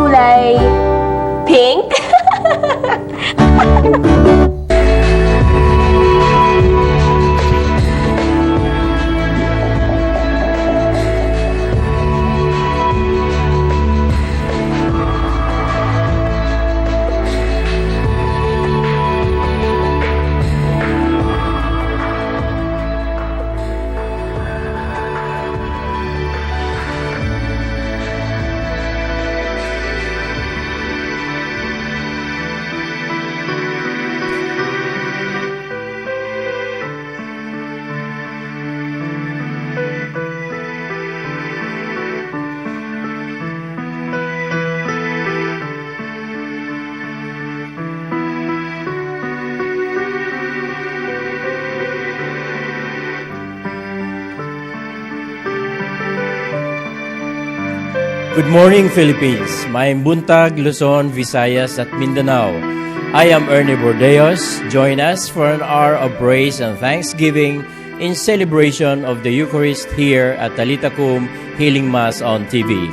kulay pink. Good morning, Philippines. Maayong buntag, Luzon, Visayas, at Mindanao. I am Ernie Bordeos. Join us for an hour of praise and thanksgiving in celebration of the Eucharist here at Talita Kum Healing Mass on TV.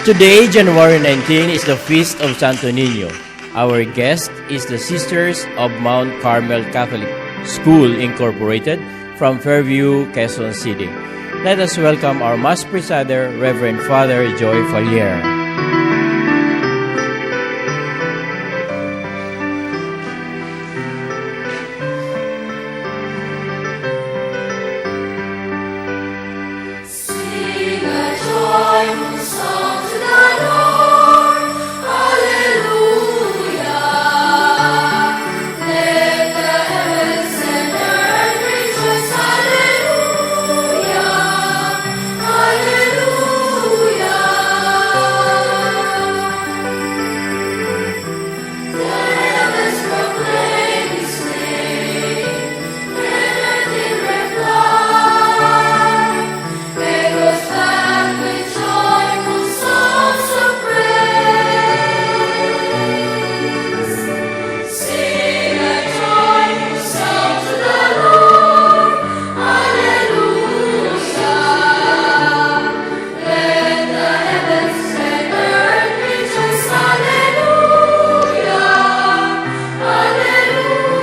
Today, January 19, is the Feast of Santo Niño. Our guest is the Sisters of Mount Carmel Catholic School Incorporated from Fairview, Quezon City. Let us welcome our Mass Presider, Reverend Father Joy Falier. Sing a joyful song to the Lord, Hallelujah. Let the heavens and earth rejoice, Hallelujah. Hallelujah. The heavens proclaim His name, and earth in reply echoes back with joyful songs of praise. Sing a joyful song to the Lord, Hallelujah. Let the heavens and earth rejoice, Hallelujah. Hallelujah.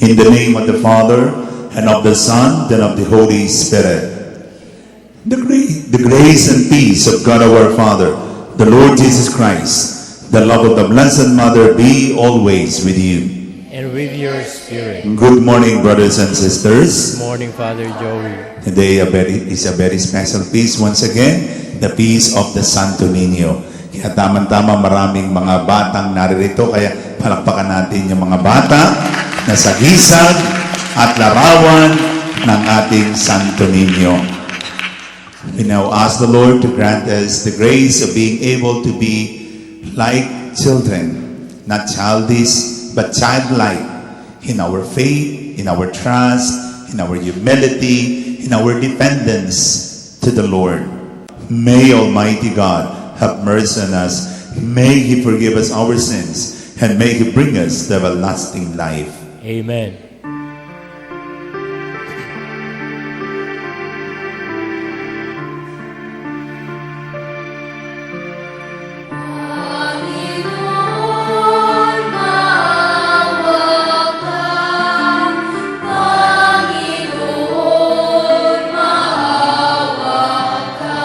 In the name of the Father, and of the Son, and of the Holy Spirit. The grace and peace of God our Father, the Lord Jesus Christ, the love of the Blessed Mother be always with you. And with your spirit. Good morning, brothers and sisters. Good morning, Father Joey. Today is a very special feast once again, the feast of the Santo Niño. Kaya tama-tama maraming mga batang naririto, kaya palakpakan natin yung mga bata na sagisag at larawan ng ating Santo Niño. We now ask the Lord to grant us the grace of being able to be like children, not childish, but childlike in our faith, in our trust, in our humility, in our dependence to the Lord. May Almighty God have mercy on us. May He forgive us our sins, and may He bring us to everlasting life. Amen. Panginoon, maawa ka. Panginoon, maawa ka.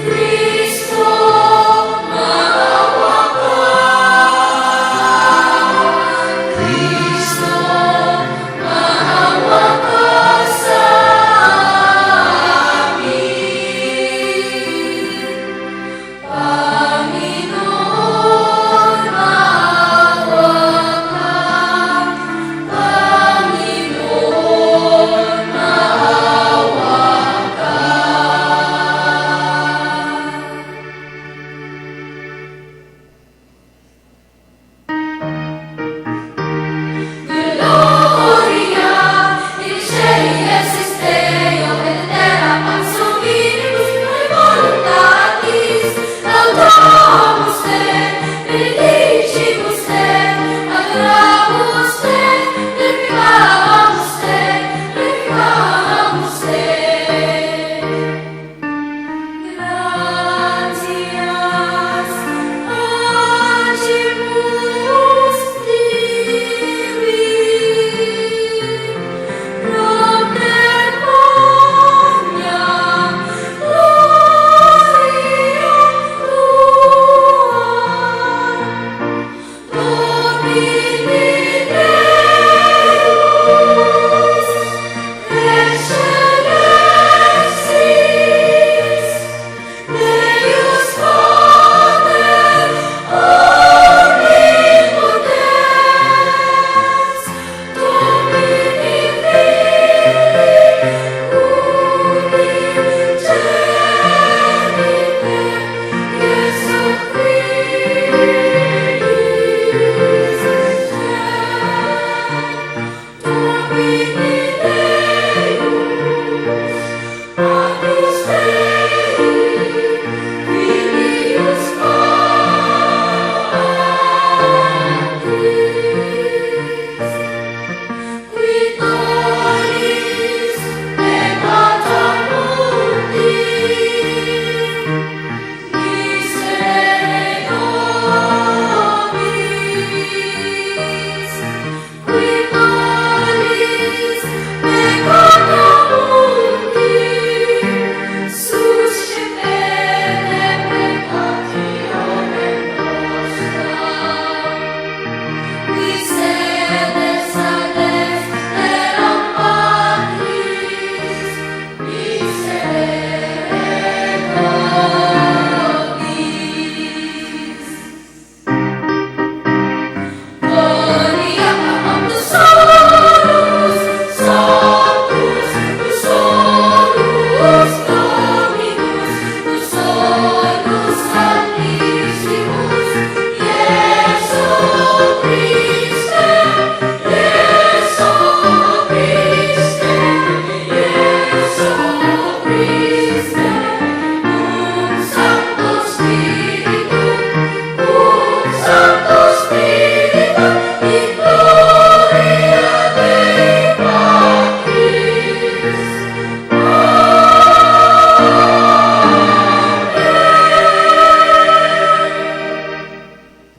Kristo, maawa ka.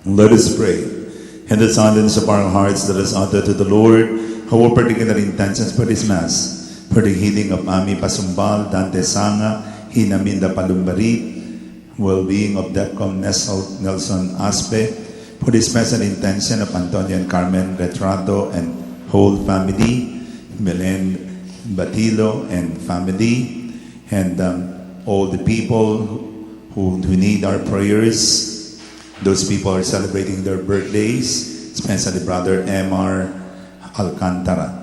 Let us pray. In the silence of our hearts, let us utter to the Lord our particular intentions for this Mass. For the healing of Ami Pasumbal, Dante Sanga, Hinaminda Palumbarit, well-being of DEFCON Nelson Aspe, for the special intention of Antonio and Carmen Retrato and whole family, Belen Batilo and family, and all the people who need our prayers. Those people are celebrating their birthdays, especially Brother M.R. Alcantara.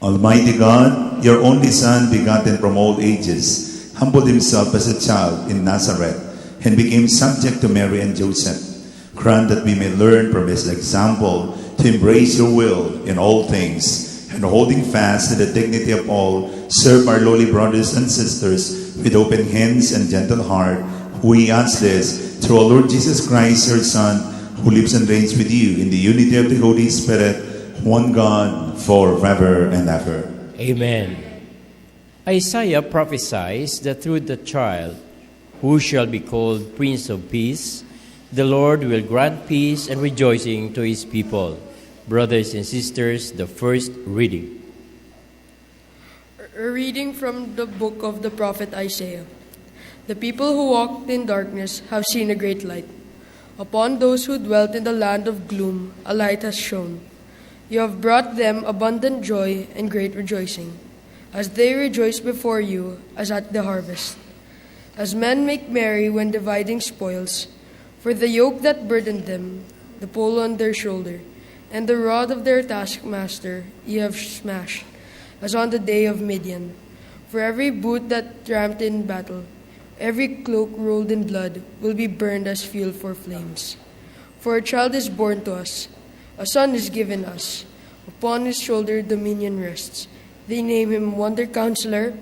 Almighty God, your only Son, begotten from all ages, humbled himself as a child in Nazareth and became subject to Mary and Joseph. Grant that we may learn from his example to embrace your will in all things, and holding fast to the dignity of all, serve our lowly brothers and sisters with open hands and gentle heart. We ask this through our Lord Jesus Christ, your Son, who lives and reigns with you in the unity of the Holy Spirit, one God, forever and ever. Amen. Isaiah prophesies that through the child, who shall be called Prince of Peace, the Lord will grant peace and rejoicing to his people. Brothers and sisters, the first reading. A reading from the book of the prophet Isaiah. The people who walked in darkness have seen a great light. Upon those who dwelt in the land of gloom, a light has shone. You have brought them abundant joy and great rejoicing, as they rejoice before you as at the harvest. As men make merry when dividing spoils, for the yoke that burdened them, the pole on their shoulder, and the rod of their taskmaster ye have smashed, as on the day of Midian. For every boot that tramped in battle, every cloak rolled in blood, will be burned as fuel for flames. For a child is born to us, a son is given us. Upon his shoulder dominion rests. They name him Wonder Counselor,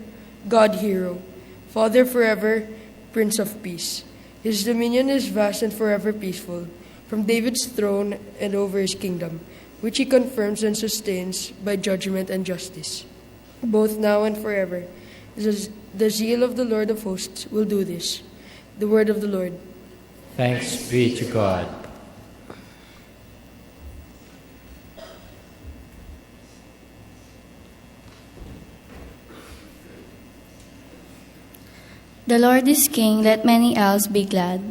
God Hero, Father forever, Prince of Peace. His dominion is vast and forever peaceful, from David's throne and over his kingdom, which he confirms and sustains by judgment and justice, both now and forever. The zeal of the Lord of hosts will do this. The word of the Lord. Thanks be to God. The Lord is King, let many isles be glad.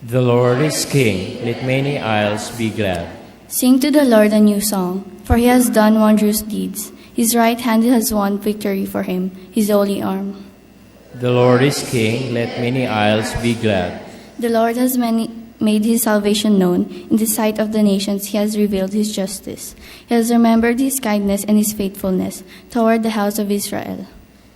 The Lord is King, let many isles be glad. Sing to the Lord a new song, for he has done wondrous deeds. His right hand has won victory for him, his holy arm. The Lord is King, let many isles be glad. The Lord has made his salvation known. In the sight of the nations he has revealed his justice. He has remembered his kindness and his faithfulness toward the house of Israel.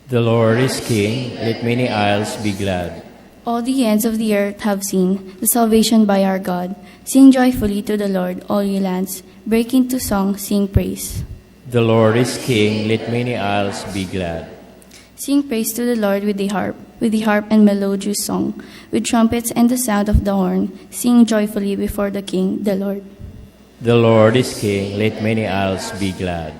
The Lord is King, let many isles be glad. All the ends of the earth have seen the salvation by our God. Sing joyfully to the Lord, all ye lands. Break into song, sing praise. The Lord is King, let many isles be glad. Sing praise to the Lord with the harp and melodious song, with trumpets and the sound of the horn. Sing joyfully before the King, the Lord. The Lord is King, let many isles be glad.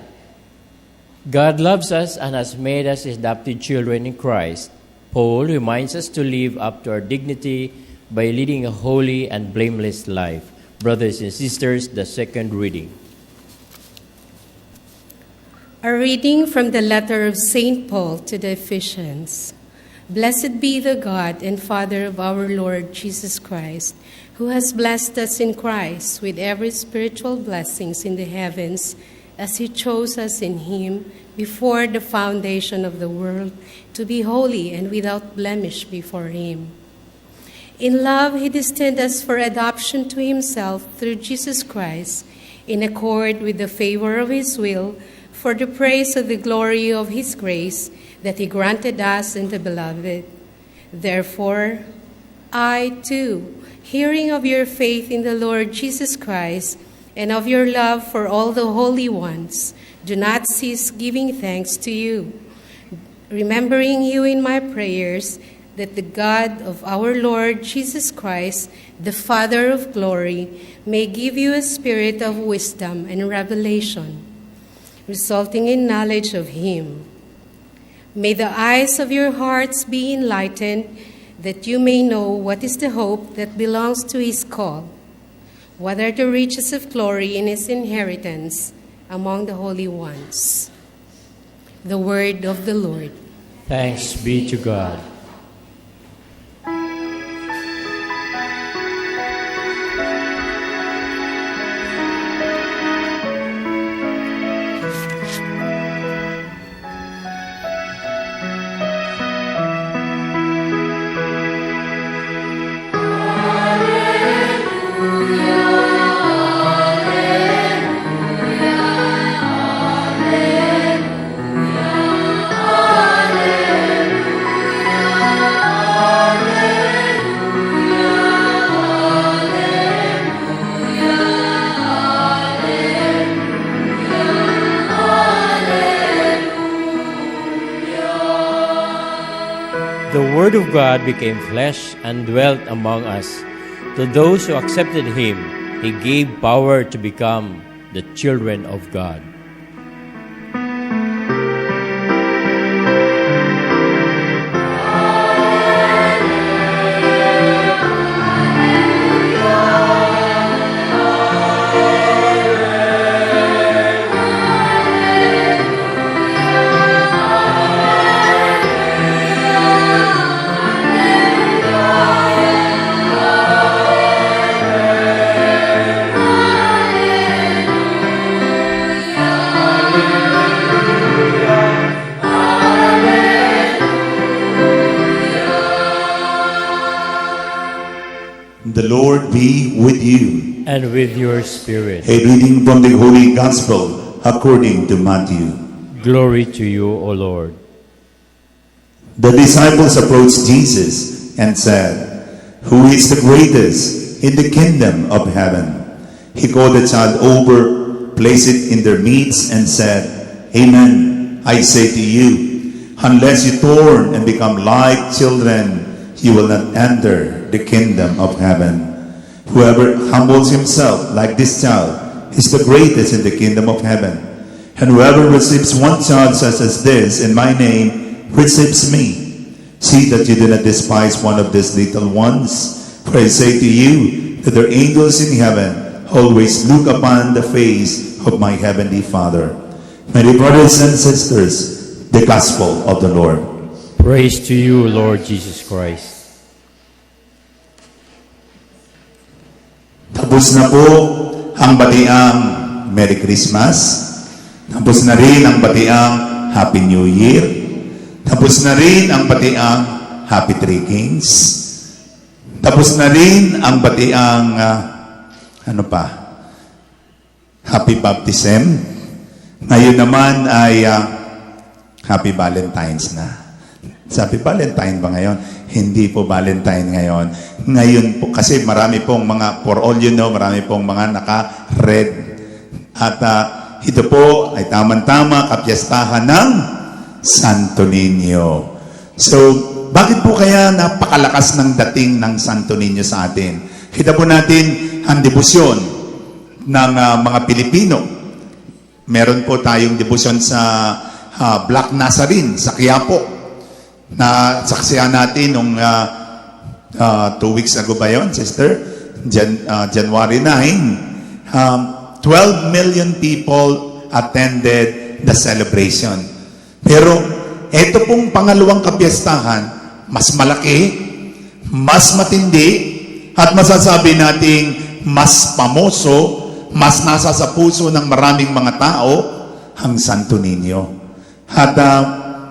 God loves us and has made us his adopted children in Christ. Paul reminds us to live up to our dignity by leading a holy and blameless life. Brothers and sisters, the second reading. A reading from the letter of St. Paul to the Ephesians. Blessed be the God and Father of our Lord Jesus Christ, who has blessed us in Christ with every spiritual blessings in the heavens, as he chose us in him before the foundation of the world to be holy and without blemish before him. In love, he destined us for adoption to himself through Jesus Christ, in accord with the favor of his will, for the praise of the glory of his grace that he granted us in the Beloved. Therefore, I too, hearing of your faith in the Lord Jesus Christ and of your love for all the holy ones, do not cease giving thanks to you, remembering you in my prayers, that the God of our Lord Jesus Christ, the Father of glory, may give you a spirit of wisdom and revelation, resulting in knowledge of him. May the eyes of your hearts be enlightened, that you may know what is the hope that belongs to his call, what are the riches of glory in his inheritance among the holy ones. The word of the Lord. Thanks be to God. The Word of God became flesh and dwelt among us. To those who accepted Him, He gave power to become the children of God. The Lord be with you. And with your spirit. A reading from the Holy Gospel according to Matthew. Glory to you, O Lord. The disciples approached Jesus and said, "Who is the greatest in the kingdom of heaven?" He called the child over, placed it in their midst, and said, "Amen, I say to you, unless you turn and become like children, you will not enter the kingdom of heaven. Whoever humbles himself like this child is the greatest in the kingdom of heaven. And whoever receives one child such as this in my name receives me. See that you do not despise one of these little ones. For I say to you that their angels in heaven always look upon the face of my heavenly Father." My dear brothers and sisters, the Gospel of the Lord. Praise to you, Lord Jesus Christ. Tapos na po ang batiang Merry Christmas. Tapos na rin ang batiang Happy New Year. Tapos na rin ang batiang Happy Three Kings. Tapos na rin ang batiang Happy Baptism. Ngayon naman ay Happy Valentine's na. Sabi, Valentine ba ngayon? Hindi po Valentine ngayon. Ngayon po, kasi marami pong mga, for all you know, marami pong mga naka-red. At ito po ay tamang-tama kapiyastahan ng Santo Niño. So, bakit po kaya napakalakas ng dating ng Santo Niño sa atin? Kita po natin ang debosyon ng mga Pilipino. Meron po tayong debosyon sa Black Nazarene, sa Quiapo. Na saksihan natin nung 2 weeks ago ba yun, sister? January 9, 12 million people attended the celebration. Pero ito pong pangalawang kapiyastahan, mas malaki, mas matindi, at masasabi nating mas pamoso, mas nasa sa puso ng maraming mga tao, ang Santo Niño. At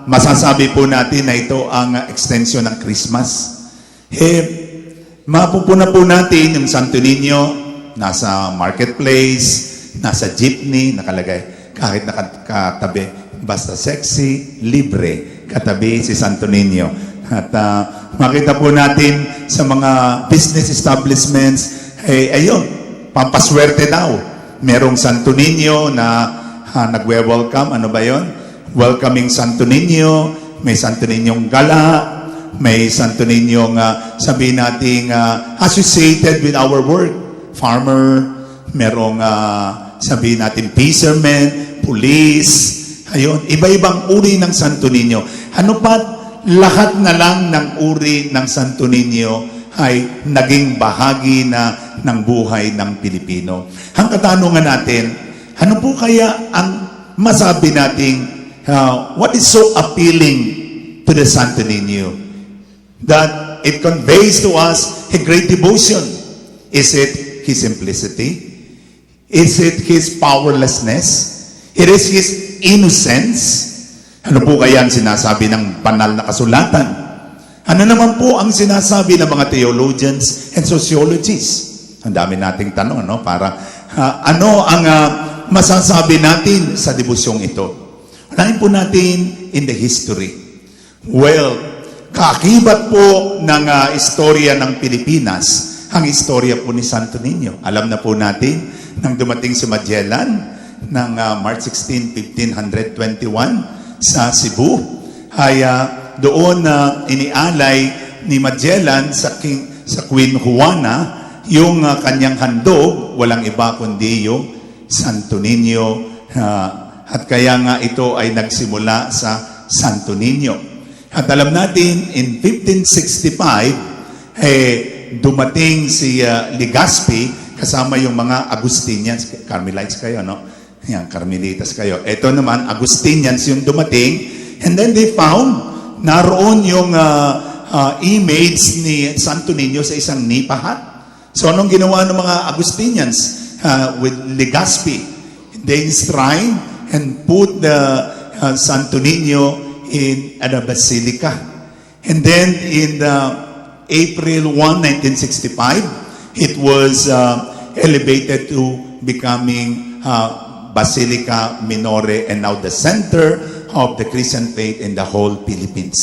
masasabi po natin na ito ang extension ng Christmas. Mapupuna po natin yung Santo Niño nasa marketplace, nasa jeepney, nakalagay, kahit nakatabi, basta sexy, libre, katabi si Santo Niño. At makita po natin sa mga business establishments, ayun, pampaswerte daw. Merong Santo Niño na nagwe-welcome, ano ba yon? Welcoming Santo Niño, may Santo Niñong gala, may Santo Niñong sabihin nating associated with our work. Farmer, merong sabihin natin fisherman, police, ayun, iba-ibang uri ng Santo Niño. Ano pa lahat na lang ng uri ng Santo Niño ay naging bahagi na ng buhay ng Pilipino. Ang katanungan natin, ano po kaya ang masabi nating what is so appealing to the Santo Niño? That it conveys to us a great devotion. Is it His simplicity? Is it His powerlessness? It is His innocence? Ano po kaya ang sinasabi ng banal na kasulatan? Ano naman po ang sinasabi ng mga theologians and sociologists? Ang dami nating tanong, no? Para ano ang masasabi natin sa debusyong ito? Unahin po natin in the history. Well, kaakibat po ng istorya ng Pilipinas, ang istorya po ni Santo Niño. Alam na po natin, nang dumating si Magellan ng March 16, 1521 sa Cebu, ay doon inialay ni Magellan sa Queen Juana yung kanyang handog, walang iba kundi yung Santo Niño, at kaya nga ito ay nagsimula sa Santo Niño. At alam natin, in 1565, dumating si Legazpi kasama yung mga Agustinians. Carmelites kayo, no? Yan, Carmelitas kayo. Ito naman, Agustinians yung dumating. And then they found, naroon yung image ni Santo Niño sa isang nipa hut. So, anong ginawa ng mga Agustinians with Legazpi? They enshrined and put the Santo Niño in a basilica. And then, in April 1, 1965, it was elevated to becoming Basilica Minore, and now the center of the Christian faith in the whole Philippines.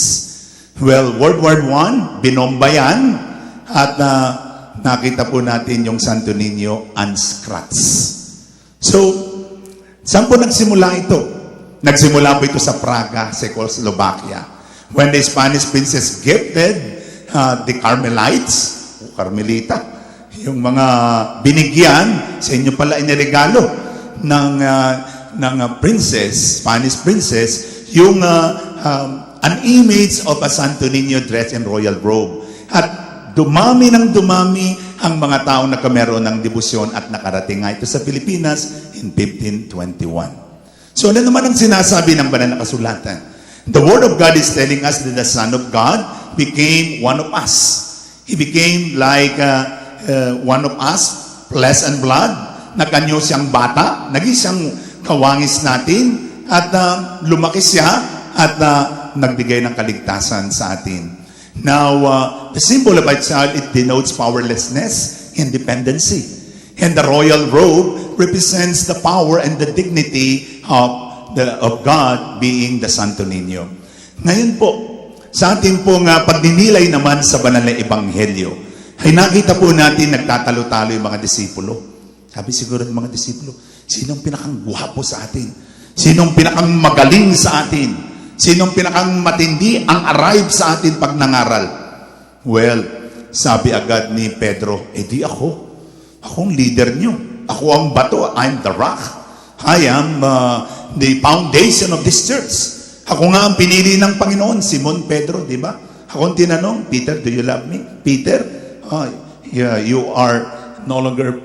Well, World War I, binomba yan, at nakita po natin yung Santo Niño unscratched. So, saan po nagsimula ito? Nagsimula po ito sa Praga, Czechoslovakia. When the Spanish princess gifted the Carmelites, Carmelita, yung mga binigyan, sa inyo pala iniregalo ng princess, Spanish princess, yung an image of a Santo Niño dressed in royal robe. At dumami ng dumami ang mga taong nakameron ng debosyon at nakarating nga ito sa Pilipinas in 1521. So ano naman ang sinasabi ng banal na kasulatan? The Word of God is telling us that the Son of God became one of us. He became like one of us, flesh and blood. Naganyo siyang bata, naging siyang kawangis natin, at lumaki siya, at nagbigay ng kaligtasan sa atin. Now, the symbol of a child, it denotes powerlessness, independency. And the royal robe represents the power and the dignity of God being the Santo Niño. Ngayon po, sa ating pong pagdinilay naman sa banal na ebanghelyo, ay nakita po natin nagtatalo-talo yung mga disipulo. Sabi siguro ng mga disipulo, sinong pinakang gwapo sa atin? Sinong pinakang magaling sa atin? Sinong pinakang matindi ang arrive sa atin pag nangaral? Well, sabi agad ni Pedro, di ako. Akong leader nyo. Ako ang bato. I'm the rock. I am the foundation of this church. Ako nga ang pinili ng Panginoon, Simon Pedro, di ba? Ako ang tinanong, Peter, do you love me? Peter, yeah, you are no longer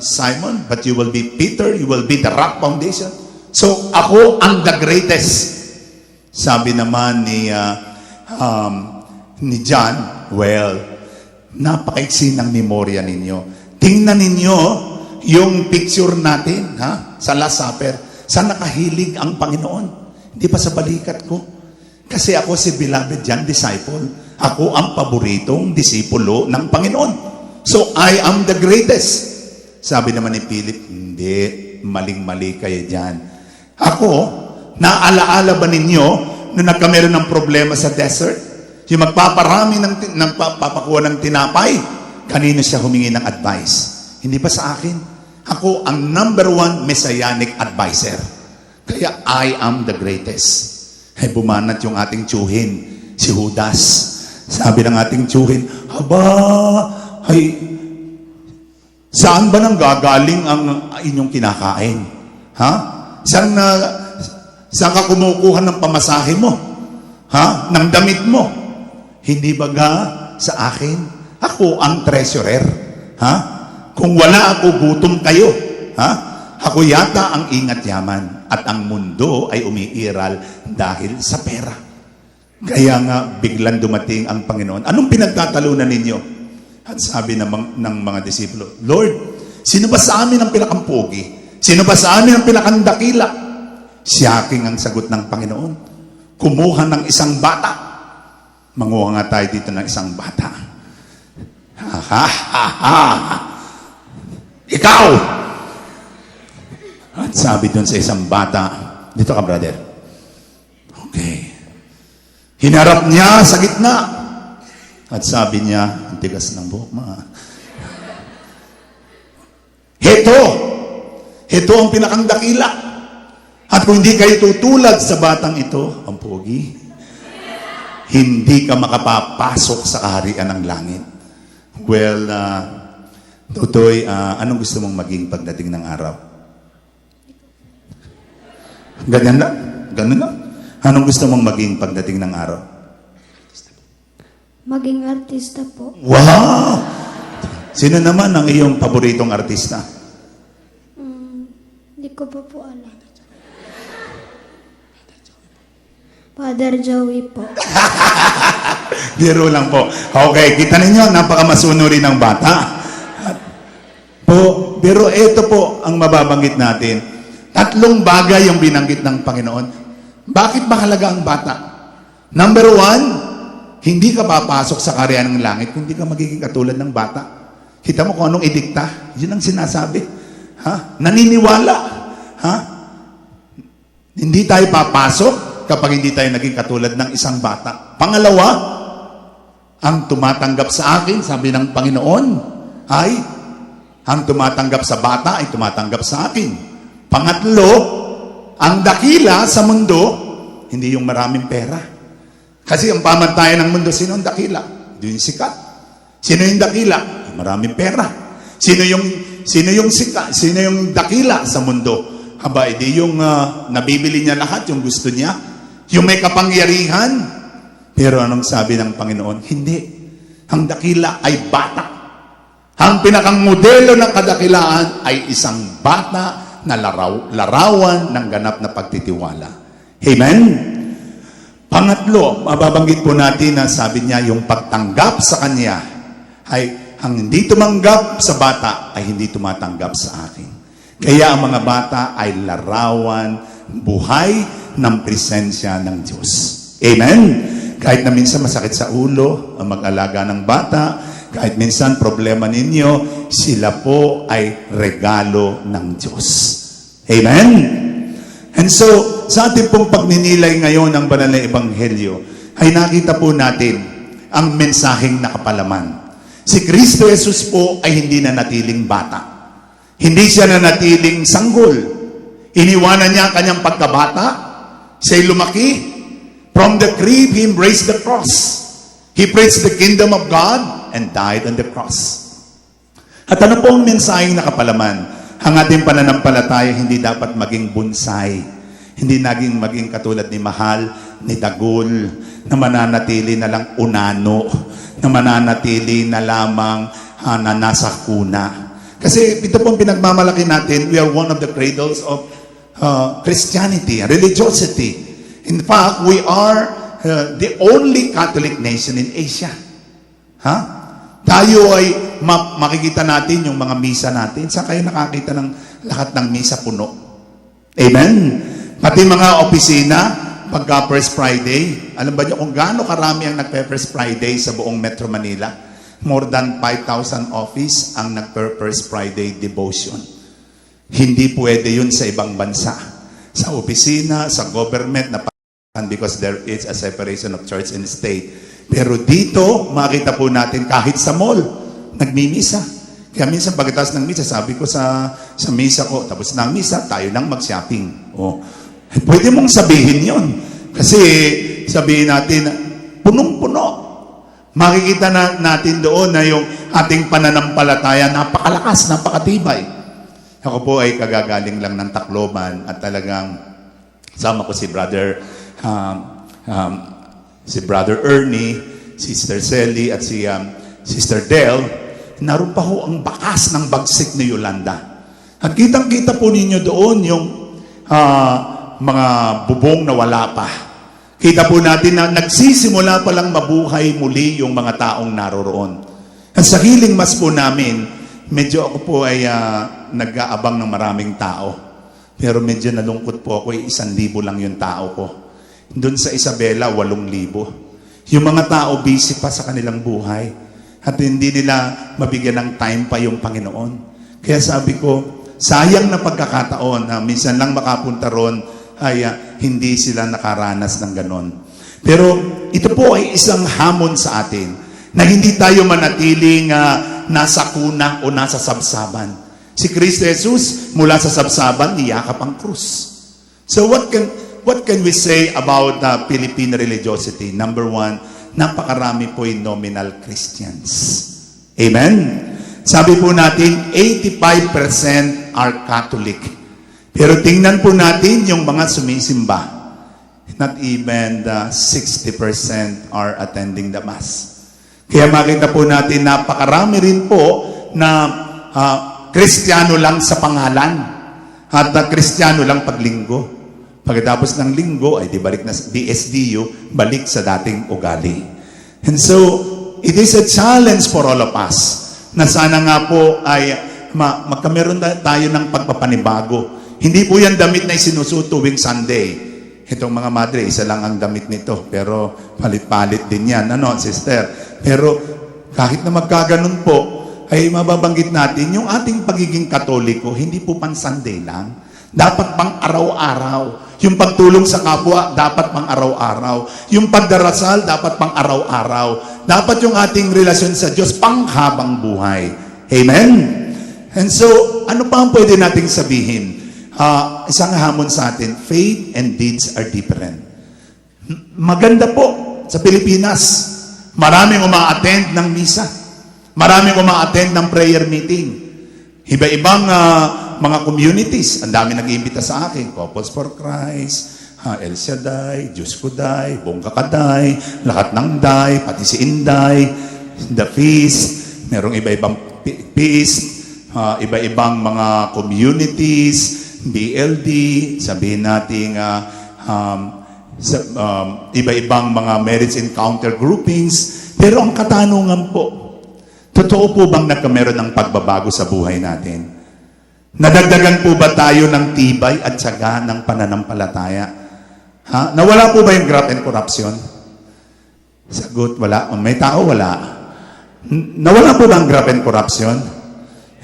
Simon, but you will be Peter, you will be the rock foundation. So, ako ang the greatest. Sabi naman ni John, well, napakaiksi ng memorya ninyo. Tingnan ninyo yung picture natin sa Last Supper. Saan nakahilig ang Panginoon? Hindi pa sa balikat ko. Kasi ako si beloved John, disciple. Ako ang paboritong disipulo ng Panginoon. So, I am the greatest. Sabi naman ni Philip, hindi, maling-mali kayo dyan. Ako, naalaala ba ninyo na nagkameron ng problema sa desert? Yung magpaparami nagpapakuha ng tinapay, kanino siya humingi ng advice? Hindi pa sa akin. Ako ang number 1 messianic advisor. Kaya I am the greatest. Ay bumanat yung ating tiyuhin, si Judas. Sabi ng ating tiyuhin, ay, saan ba nang gagaling ang inyong kinakain? Saan ka kumukuha ng pamasahe mo? Ha? Ng damit mo. Hindi baga sa akin? Ako ang treasurer. Ha? Kung wala ako, gutom kayo. Ha? Ako yata ang ingat yaman at ang mundo ay umiiral dahil sa pera. Kaya nga biglang dumating ang Panginoon. Anong pinagtatalunan ninyo? At sabi ng mga disipulo, Lord, sino ba sa amin ang pinakampogi? Sino ba sa amin ang pinakandakila? Siyaking ang sagot ng Panginoon. Kumuha ng isang bata. Manguha nga tayo dito ng isang bata. Ha ha ha ha. Ikaw! At sabi doon sa isang bata, dito ka brother. Okay. Hinarap niya sa gitna. At sabi niya, ang tigas ng buhok mo. Ito ang pinakang dakila. At kung hindi kayo tutulad sa batang ito, ang pogi, hindi ka makapapasok sa kaharian ng langit. Well, Tutoy, anong gusto mong maging pagdating ng araw? Ganyan lang? Ganun lang? Anong gusto mong maging pagdating ng araw? Maging artista po. Wow! Sino naman ang iyong paboritong artista? Hindi ko pa po alam. Father Joey po. Biro lang po. Okay, kita ninyo, napakamasunuri ng bata. Pero ito po ang mababanggit natin. 3 bagay yung binanggit ng Panginoon. Bakit mahalaga ang bata? Number 1, hindi ka papasok sa kaharian ng langit kung hindi ka magiging katulad ng bata. Kita mo kung anong edikta? Yun ang sinasabi. Ha? Naniniwala. Ha? Hindi tayo papasok kapag hindi tayo naging katulad ng isang bata. Pangalawa, ang tumatanggap sa akin, sabi ng Panginoon, ay ang tumatanggap sa bata ay tumatanggap sa akin. Pangatlo, ang dakila sa mundo, hindi yung maraming pera. Kasi ang pamantayan ng mundo, sino ang dakila? Hindi yung sikat. Sino yung dakila? Yung maraming pera. Sino yung sikat? Sino yung dakila sa mundo? Haba, hindi yung nabibili niya lahat, yung gusto niya. Yung may kapangyarihan. Pero anong sabi ng Panginoon? Hindi. Ang dakila ay bata. Ang pinakang modelo ng kadakilaan ay isang bata na larawan ng ganap na pagtitiwala. Amen? Pangatlo, mababanggit po natin na sabi niya, yung pagtanggap sa Kanya ay ang hindi tumanggap sa bata ay hindi tumatanggap sa akin. Kaya ang mga bata ay larawan, buhay ng presensya ng Diyos. Amen? Kahit na minsan masakit sa ulo ang mag-alaga ng bata, kahit minsan problema ninyo, sila po ay regalo ng Diyos. Amen? And so, sa ating pong pagninilay ngayon ng banal na ebanghelyo, ay nakita po natin ang mensaheng nakapalaman. Si Kristo Jesus po ay hindi na natiling bata. Hindi siya na natiling sanggol. Iniwanan niya ang kanyang pagkabata. Siya'y lumaki. From the crib, He embraced the cross. He preached the kingdom of God and died on the cross. At ano po ang mensaheng nakapalaman? Ang ating pananampalataya hindi dapat maging bonsai. Hindi maging katulad ni Mahal, ni Dagul, na mananatili na lang unano, na mananatili na lamang na nasa kuna. Kasi ito pong pinagmamalaki natin, we are one of the cradles of Christianity, religiosity. In fact, we are the only Catholic nation in Asia. Ha? Tayo ay makikita natin yung mga misa natin. Saan kayo nakakita ng lahat ng misa puno? Amen? Pati mga opisina, pagka First Friday, alam ba niyo kung gaano karami ang nagpe-First Friday sa buong Metro Manila? More than 5,000 office ang nagpe-First Friday devotion. Hindi pwede yun sa ibang bansa. Sa opisina, sa government, because there is a separation of church and state. Pero dito, makita po natin kahit sa mall, nagmimisa. Kaya minsan pagkatapos ng misa, sabi ko sa misa ko, tapos ng misa, tayo nang mag-shopping. Oh. Pwede mong sabihin yon. Kasi sabihin natin, punong-puno. Makikita natin doon na yung ating pananampalataya, napakalakas, napakatibay. Ako po ay kagagaling lang ng Tacloban at talagang sama ko si Brother si Brother Ernie, Sister Sally, at si Sister Del, naroon pa ho ang bakas ng bagsik ni Yolanda. At kitang-kita po ninyo doon yung mga bubong na wala pa. Kita po natin na nagsisimula pa lang mabuhay muli yung mga taong naroroon. At sa Healing Mass po namin, medyo ako po ay nag-aabang ng maraming tao. Pero medyo nalungkot po ako, 1,000 lang yung tao ko. Doon sa Isabela, 8,000. Yung mga tao busy pa sa kanilang buhay. At hindi nila mabigyan ng time pa yung Panginoon. Kaya sabi ko, sayang na pagkakataon na minsan lang makapunta ron ay hindi sila nakaranas ng ganon. Pero ito po ay isang hamon sa atin na hindi tayo manatiling nasa kuna o nasa sabsaban. Si Kristo Jesus mula sa sabsaban, niyakap ang krus. So what can we say about Philippine religiosity? Number one, napakarami po yung nominal Christians. Amen? Sabi po natin, 85% are Catholic. Pero tingnan po natin yung mga sumisimba. Not even 60% are attending the Mass. Kaya makita po natin, napakarami rin po na Kristiyano lang sa pangalan. At Kristiyano lang paglinggo. Pagkatapos ng linggo, ay di balik na DSDU, balik sa dating ugali. And so, it is a challenge for all of us na sana nga po ay magkameron tayo ng pagpapanibago. Hindi po yan damit na isinusuot tuwing Sunday. Itong mga madre, isa lang ang damit nito. Pero palit-palit din yan. Ano, sister? Pero kahit na magkaganon po, ay mababanggit natin, yung ating pagiging Katoliko, hindi po pan Sunday lang. Dapat pang araw-araw. Yung pagtulong sa kapwa, dapat pang araw-araw. Yung pagdarasal, dapat pang araw-araw. Dapat yung ating relasyon sa Diyos, panghabang buhay. Amen? And so, ano pa ang pwede nating sabihin? Isang hamon sa atin, faith and deeds are different. Maganda po sa Pilipinas. Maraming uma-attend ng misa. Maraming uma-attend ng prayer meeting. Iba-ibang mga communities. Ang dami nag-iimbita sa akin. Couples for Christ, El Shaddai, Diyos ko Day, Bongga ka Day, lahat ng Day, pati si Inday, The Feast, merong iba-ibang feast, iba-ibang mga communities, BLD, sabihin natin iba-ibang mga marriage encounter groupings. Pero ang katanungan po, totoo po bang nagkameron ng pagbabago sa buhay natin? Nadagdagan po ba tayo ng tibay at tiyaga ng pananampalataya? Nawala po ba yung graft and corruption? Sagot, wala. May tao, wala. Nawala po ba ang graft and corruption?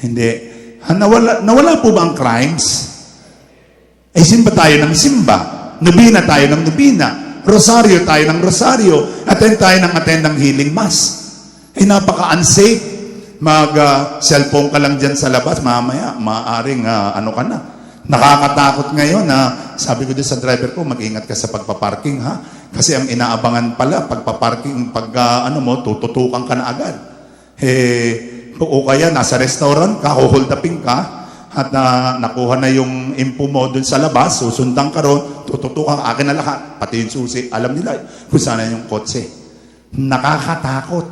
Hindi. Nawala po ba ang crimes? Simba tayo ng simba. Nubina tayo ng nubina. Rosaryo tayo ng rosaryo. Attend tayo ng healing mass. Napaka-unsafe. Mag-cellphone ka lang dyan sa labas, mamaya, maaaring ano ka na. Nakakatakot ngayon na, sabi ko doon sa driver ko, mag-ingat ka sa pagpaparking, ha? Kasi ang inaabangan pala, pagpaparking, tututukan ka na agad. O kaya, nasa restaurant ka, hold uping ka, at nakuha na yung info mo doon sa labas, susundan ka ron, tututukan, akin na lahat, pati yung susi, alam nila kung saan yung kotse. Nakakatakot.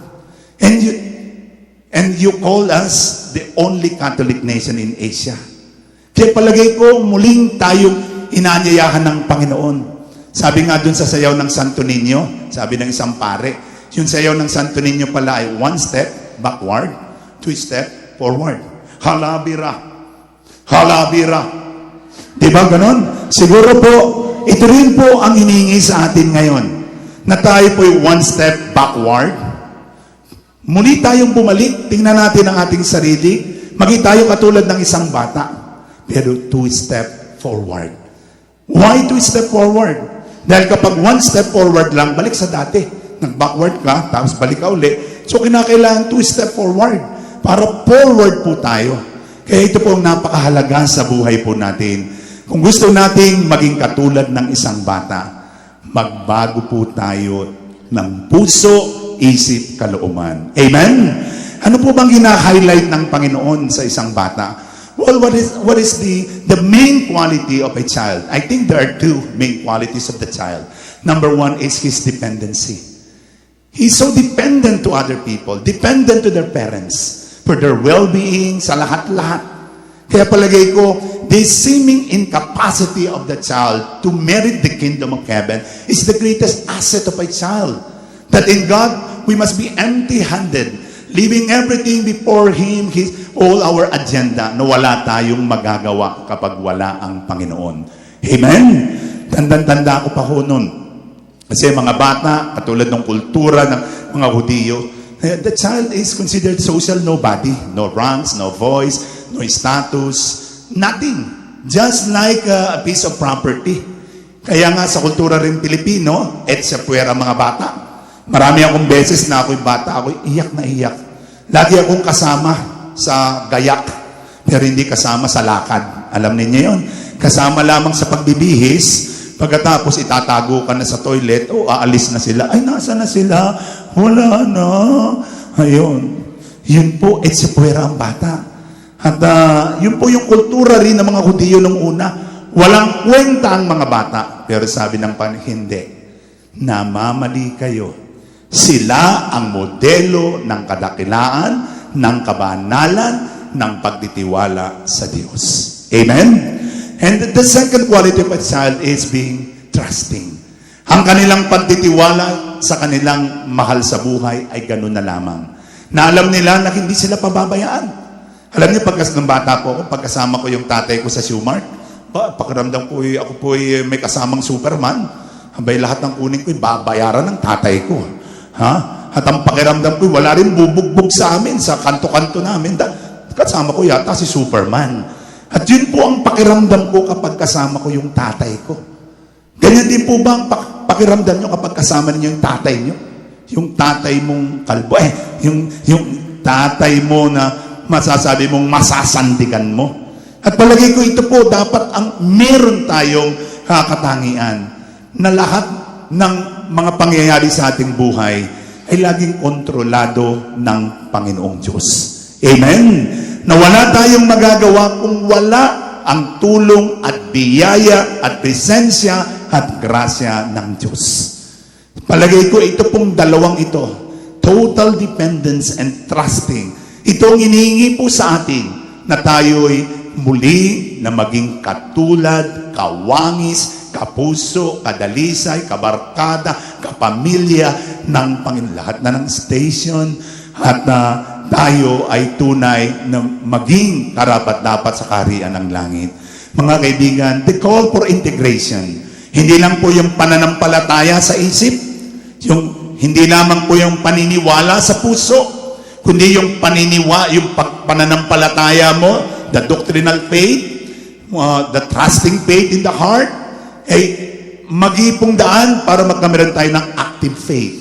And you call us the only Catholic nation in Asia. Kaya palagay ko, muling tayong inaanyayahan ng Panginoon. Sabi nga dun sa sayaw ng Santo Niño, sabi ng isang pare, yung sayaw ng Santo Niño pala ay 1 step backward, 2 step forward. Halabira. Halabira. Diba ganon? Siguro po, ito rin po ang hiningi sa atin ngayon. Na tayo po 1 step backward. Muli tayong bumalik, tingnan natin ang ating sarili, maging tayo katulad ng isang bata, pero 2 step forward. Why 2 step forward? Dahil kapag 1 step forward lang, balik sa dati. Nag-backward ka, tapos balik ka uli. So kinakailangan 2 step forward, para forward po tayo. Kaya ito po ang napakahalaga sa buhay po natin. Kung gusto nating maging katulad ng isang bata, magbago po tayo ng puso, isip, kalooban. Amen? Ano po bang hina-highlight ng Panginoon sa isang bata? Well, what is the main quality of a child? I think there are 2 main qualities of the child. Number one is his dependency. He's so dependent to other people, dependent to their parents, for their well-being, sa lahat-lahat. Kaya palagay ko, the seeming incapacity of the child to merit the kingdom of heaven is the greatest asset of a child. That in God, we must be empty-handed, leaving everything before Him, all our agenda, na wala tayong magagawa kapag wala ang Panginoon. Amen? Tandang-tanda ko pa ho nun. Kasi mga bata, katulad ng kultura ng mga Hudiyo, the child is considered social nobody. No ranks, no voice, no status, nothing. Just like a piece of property. Kaya nga sa kultura rin Pilipino, sa puwera mga bata. Marami akong beses na ako'y bata, ako'y iyak na iyak. Lagi akong kasama sa gayak, pero hindi kasama sa lakad. Alam ninyo yun? Kasama lamang sa pagbibihis. Pagkatapos itatago ka na sa toilet, aalis na sila. Ay, nasa na sila? Wala na. Ayun. Yun po, sa puwera ang bata. At yun po yung kultura rin ng mga Hudiyo nung una. Walang kwenta ang mga bata. Pero sabi ng hindi. Namamali kayo. Sila ang modelo ng kadakilaan, ng kabanalan, ng pagtitiwala sa Diyos. Amen? And the second quality of a child is being trusting. Ang kanilang pagtitiwala sa kanilang mahal sa buhay ay ganun na lamang. Na alam nila na hindi sila pababayaan. Alam niyo, ng bata po ako, pagkasama ko yung tatay ko sa Shoemart, pakiramdam ko, ako po may kasamang Superman. Habay lahat ng kunin ko, babayaran ng tatay ko. Ha? At ang pakiramdam ko, wala rin bubugbog sa amin, sa kanto-kanto namin. Kasama ko yata si Superman. At yun po ang pakiramdam ko kapag kasama ko yung tatay ko. Ganyan din po ba ang pakiramdam nyo kapag kasama niyo yung tatay nyo? Yung tatay mong kalbo, yung tatay mo na masasabi mong masasandigan mo. At palagay ko ito po, dapat ang meron tayong katangian na lahat ng mga pangyayari sa ating buhay ay laging kontrolado ng Panginoong Diyos. Amen? Na wala tayong magagawa kung wala ang tulong at biyaya at presensya at grasya ng Diyos. Palagay ko, ito pong dalawang ito, total dependence and trusting. Ito ang inihingi po sa atin na tayo'y muli na maging katulad, kawangis, kapuso, kadalisay, kabarkada, kapamilya ng Panginoon. Lahat na ng station at tayo ay tunay na maging karapat-dapat sa kaharian ng langit. Mga kaibigan, the call for integration. Hindi lang po yung pananampalataya sa isip, hindi lamang po yung paniniwala sa puso, kundi yung pananampalataya mo, the doctrinal faith, the trusting faith in the heart, ay mag-ipong daan para magkameron tayo ng active faith.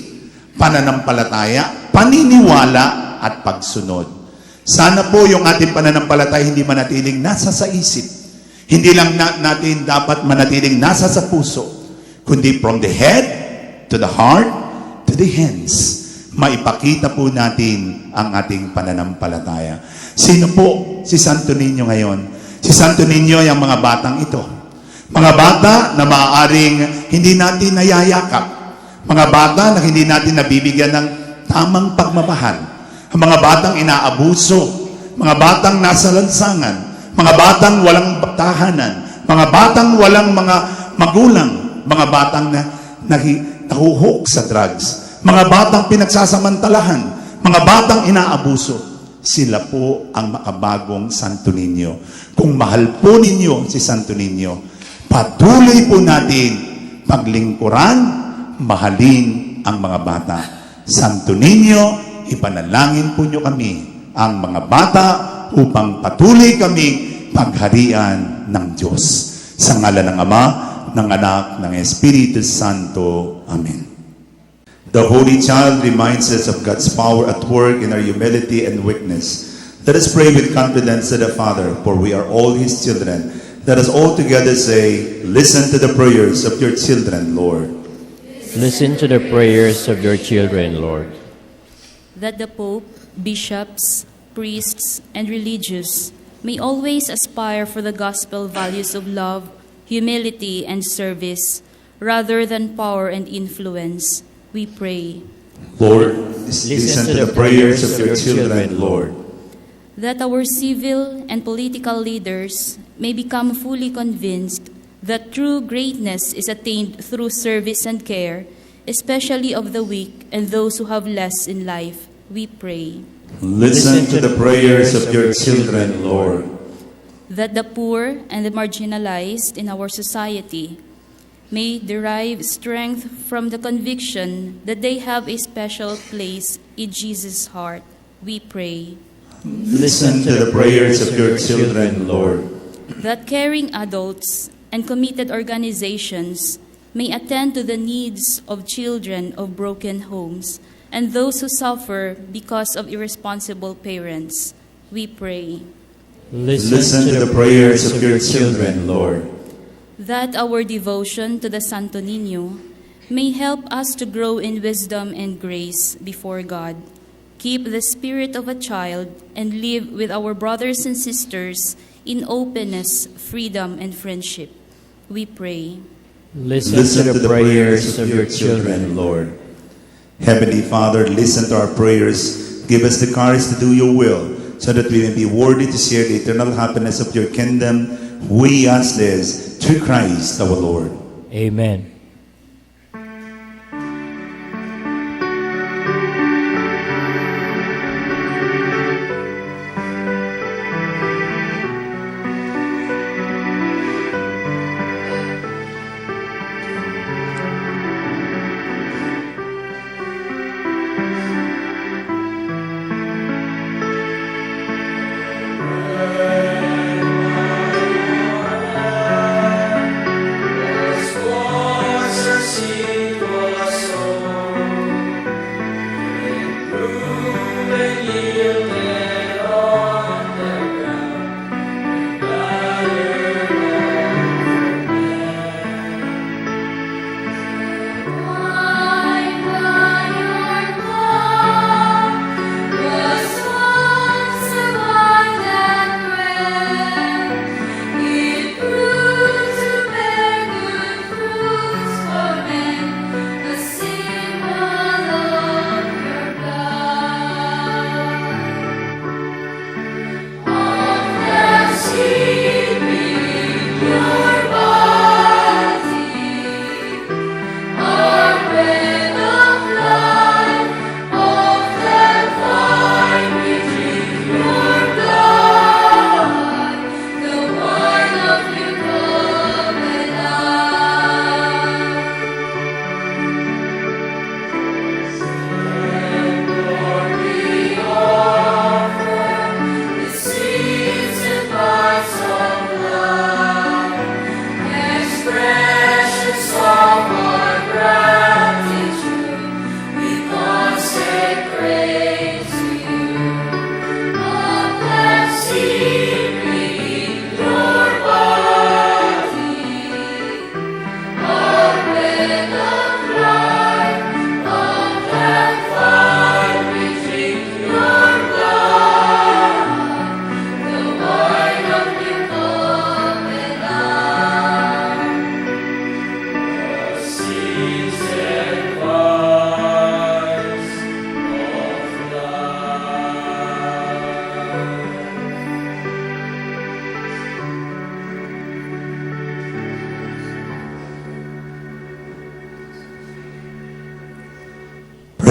Pananampalataya, paniniwala, at pagsunod. Sana po yung ating pananampalataya hindi manatiling nasa sa isip. Hindi lang natin dapat manatiling nasa sa puso, kundi from the head to the heart to the hands. Maipakita po natin ang ating pananampalataya. Sino po si Santo Niño ngayon? Si Santo Niño ay ang mga batang ito. Mga bata na maaaring hindi natin nayayakap. Mga bata na hindi natin nabibigyan ng tamang pagmamahal. Ang mga batang inaabuso, mga batang nasa lansangan, mga batang walang tahanan, mga batang walang mga magulang, mga batang nahuhok sa drugs, mga batang pinagsasamantalahan, mga batang inaabuso. Sila po ang makabagong Santo Niño. Kung mahal po ninyo si Santo Niño, patuloy po natin paglingkuran, mahalin ang mga bata. Santo Niño, ipanalangin po nyo kami, ang mga bata, upang patuloy kami pagharian ng Diyos. Sa ngalan ng Ama, ng Anak, ng Espiritu Santo. Amen. The Holy Child reminds us of God's power at work in our humility and weakness. Let us pray with confidence to the Father, for we are all His children. Let us all together say, listen to the prayers of your children, Lord. Listen to the prayers of your children, Lord. That the Pope, bishops, priests, and religious may always aspire for the gospel values of love, humility, and service, rather than power and influence, we pray. Lord, listen to the prayers of your children, Lord. That our civil and political leaders may become fully convinced that true greatness is attained through service and care, especially of the weak and those who have less in life, we pray. Listen to the prayers of your children, Lord. That the poor and the marginalized in our society may derive strength from the conviction that they have a special place in Jesus' heart, we pray. Listen to the prayers of your children, Lord. That caring adults and committed organizations may attend to the needs of children of broken homes and those who suffer because of irresponsible parents, we pray. Listen to the prayers of your children, Lord. That our devotion to the Santo Niño may help us to grow in wisdom and grace before God, keep the spirit of a child, and live with our brothers and sisters in openness, freedom, and friendship, we pray. Listen to the prayers of your children, Lord. Heavenly Father, listen to our prayers. Give us the courage to do your will, so that we may be worthy to share the eternal happiness of your kingdom. We ask this through Christ our Lord. Amen.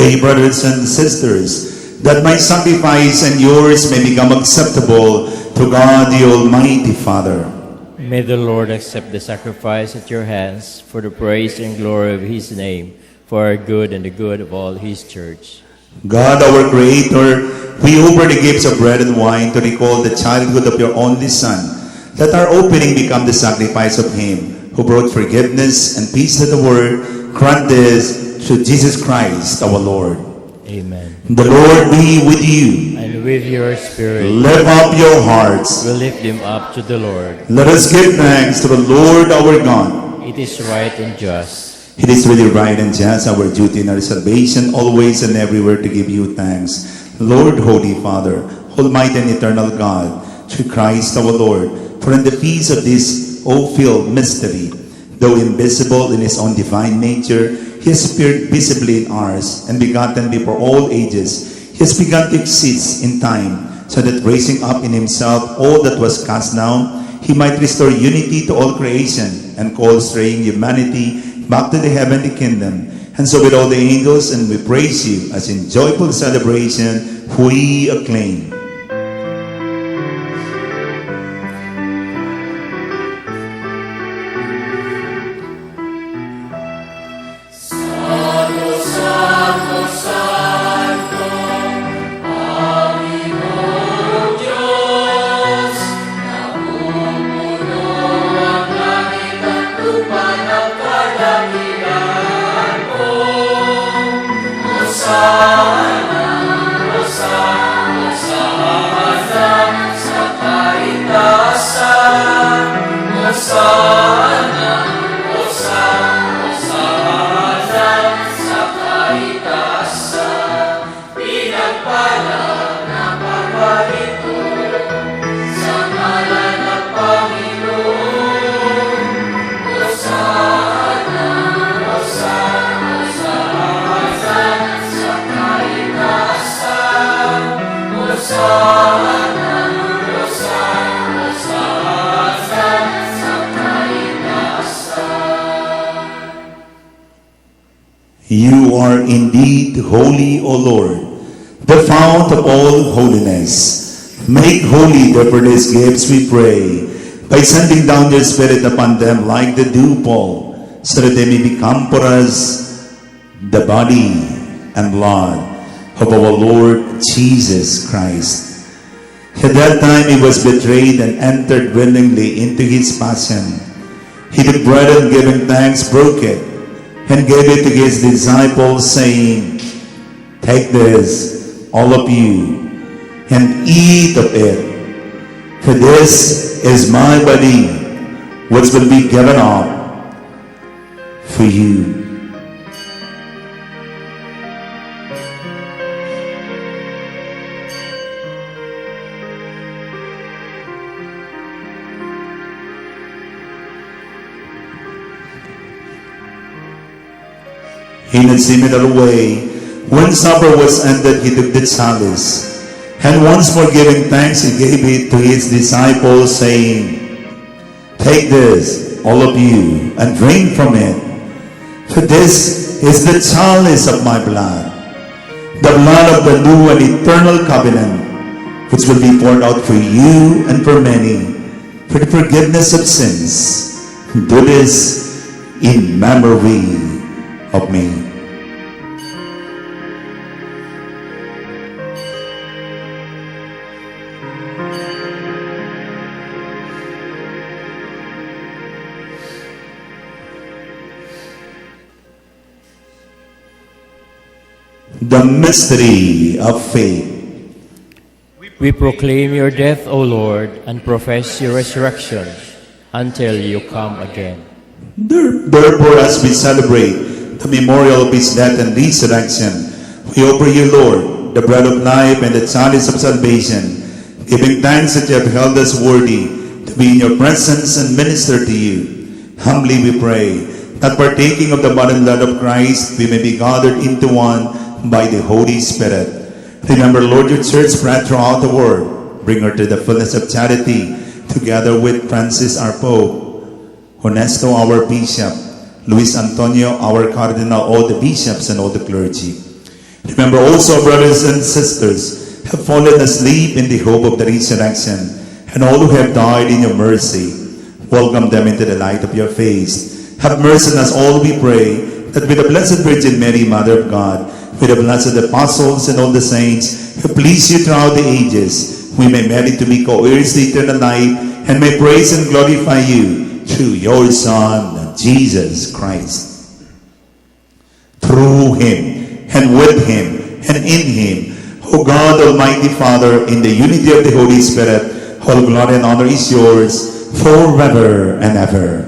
Pray, brothers and sisters, that my sacrifice and yours may become acceptable to God the Almighty Father. May the Lord accept the sacrifice at your hands for the praise and glory of his name, for our good and the good of all his church. God, our Creator, we offer the gifts of bread and wine to recall the childhood of your only Son. Let our opening become the sacrifice of him who brought forgiveness and peace to the world. Grant this through Jesus Christ our Lord. Amen. The Lord be with you. And with your spirit, Lift up your hearts. we lift them up to the Lord. Let us give thanks to the Lord our God. It is right and just. It is really right and just, our duty and our salvation, always and everywhere to give you thanks. Lord, Holy Father, Almighty and Eternal God, through Christ our Lord, for in the peace of this all-filled mystery, Though invisible in his own divine nature, he has appeared visibly in ours and begotten before all ages. He has begun to exist in time, so that raising up in himself all that was cast down, he might restore unity to all creation and call straying humanity back to the heavenly kingdom. And so with all the angels, and we praise you as in joyful celebration, we acclaim. You are indeed holy, O Lord, the fount of all holiness. Make holy therefore these gifts, we pray, by sending down your Spirit upon them like the dewfall, so that they may become for us the body and blood of our Lord Jesus Christ. At that time he was betrayed and entered willingly into his passion. He took bread and giving thanks, broke it, and gave it to his disciples, saying, "Take this, all of you, and eat of it. For this is my body, which will be given up for you." In a similar way, when supper was ended, he took the chalice, and once more giving thanks, he gave it to his disciples, saying, "Take this, all of you, and drink from it. For this is the chalice of my blood, the blood of the new and eternal covenant, which will be poured out for you and for many, for the forgiveness of sins. Do this in memory of me." The mystery of faith. We proclaim your death, O Lord, and profess your resurrection until you come again. Therefore, as we celebrate the memorial of his death and resurrection, we offer you, Lord, the bread of life and the chalice of salvation, giving thanks that you have held us worthy to be in your presence and minister to you. Humbly we pray that partaking of the body and blood of Christ, we may be gathered into one by the Holy Spirit. Remember, Lord, your church spread throughout the world. Bring her to the fullness of charity, together with Francis, our Pope, Honesto, our Bishop, Luis Antonio, our Cardinal, all the bishops and all the clergy. Remember also, brothers and sisters, have fallen asleep in the hope of the resurrection, and all who have died in your mercy. Welcome them into the light of your face. Have mercy on us all, we pray, that with the Blessed Virgin Mary, Mother of God, with the blessed apostles and all the saints who please you throughout the ages, we may merit to be co-heirs to eternal life, and may praise and glorify you through your Son, Jesus Christ. Through him, and with him, and in him, O God, Almighty Father, in the unity of the Holy Spirit, all glory and honor is yours forever and ever.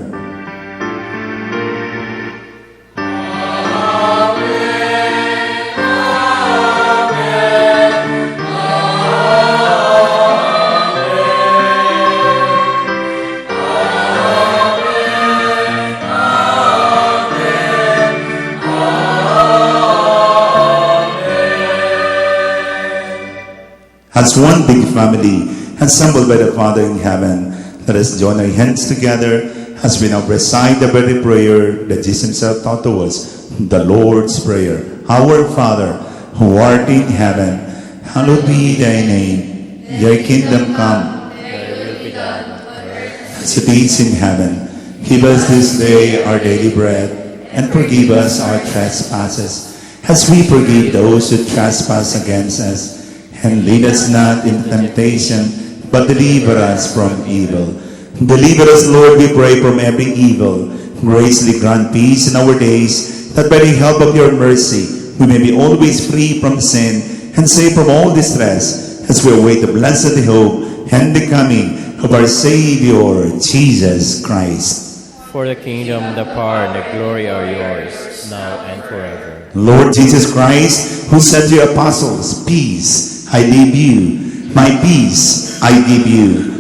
as one big family, assembled by the Father in heaven. Let us join our hands together as we now recite the very prayer that Jesus himself taught to us, the Lord's Prayer. Our Father, who art in heaven, hallowed be thy name. Thy kingdom come, as it is in heaven. Give us this day our daily bread, and forgive us our trespasses, as we forgive those who trespass against us. And lead us not into temptation, but deliver us from evil. Deliver us, Lord, we pray, from every evil. Graciously grant peace in our days, that by the help of your mercy, we may be always free from sin, and safe from all distress, as we await the blessed hope and the coming of our Savior, Jesus Christ. For the kingdom, the power, and the glory are yours, now and forever. Lord Jesus Christ, who said to your apostles, peace I leave you, my peace I give you.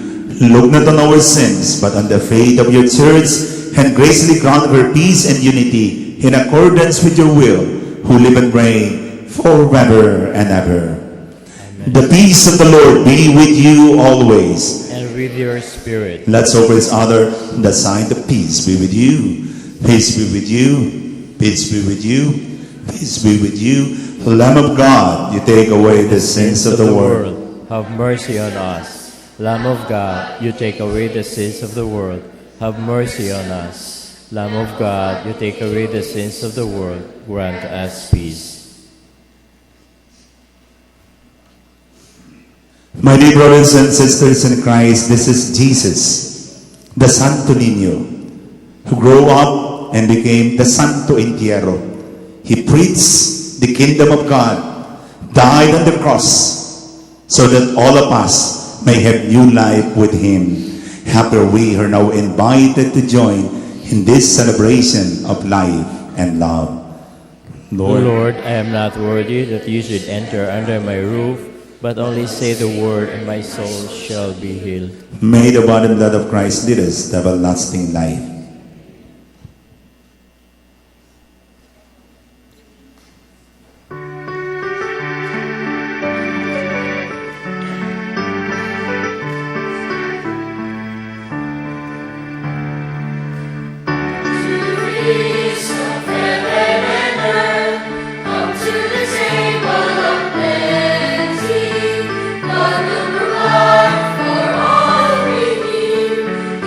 Look not on our sins, but on the faith of your church, and graciously grant her peace and unity in accordance with your will, who live and reign forever and ever. Amen. The peace of the Lord be with you always. And with your spirit. Let's offer each other the sign of peace be with you. Peace be with you. Peace be with you. Peace be with you. Lamb of God, you take away the sins of the world. Have mercy on us. Lamb of God, you take away the sins of the world. Have mercy on us. Lamb of God, you take away the sins of the world. Grant us peace. My dear brothers and sisters in Christ, this is Jesus, the Santo Niño, who grew up and became the Santo Entierro. He preached the kingdom of God, died on the cross, so that all of us may have new life with him. After we are now invited to join in this celebration of life and love. Lord, I am not worthy that you should enter under my roof, but only say the word, and my soul shall be healed. May the body and blood of Christ lead us to everlasting life.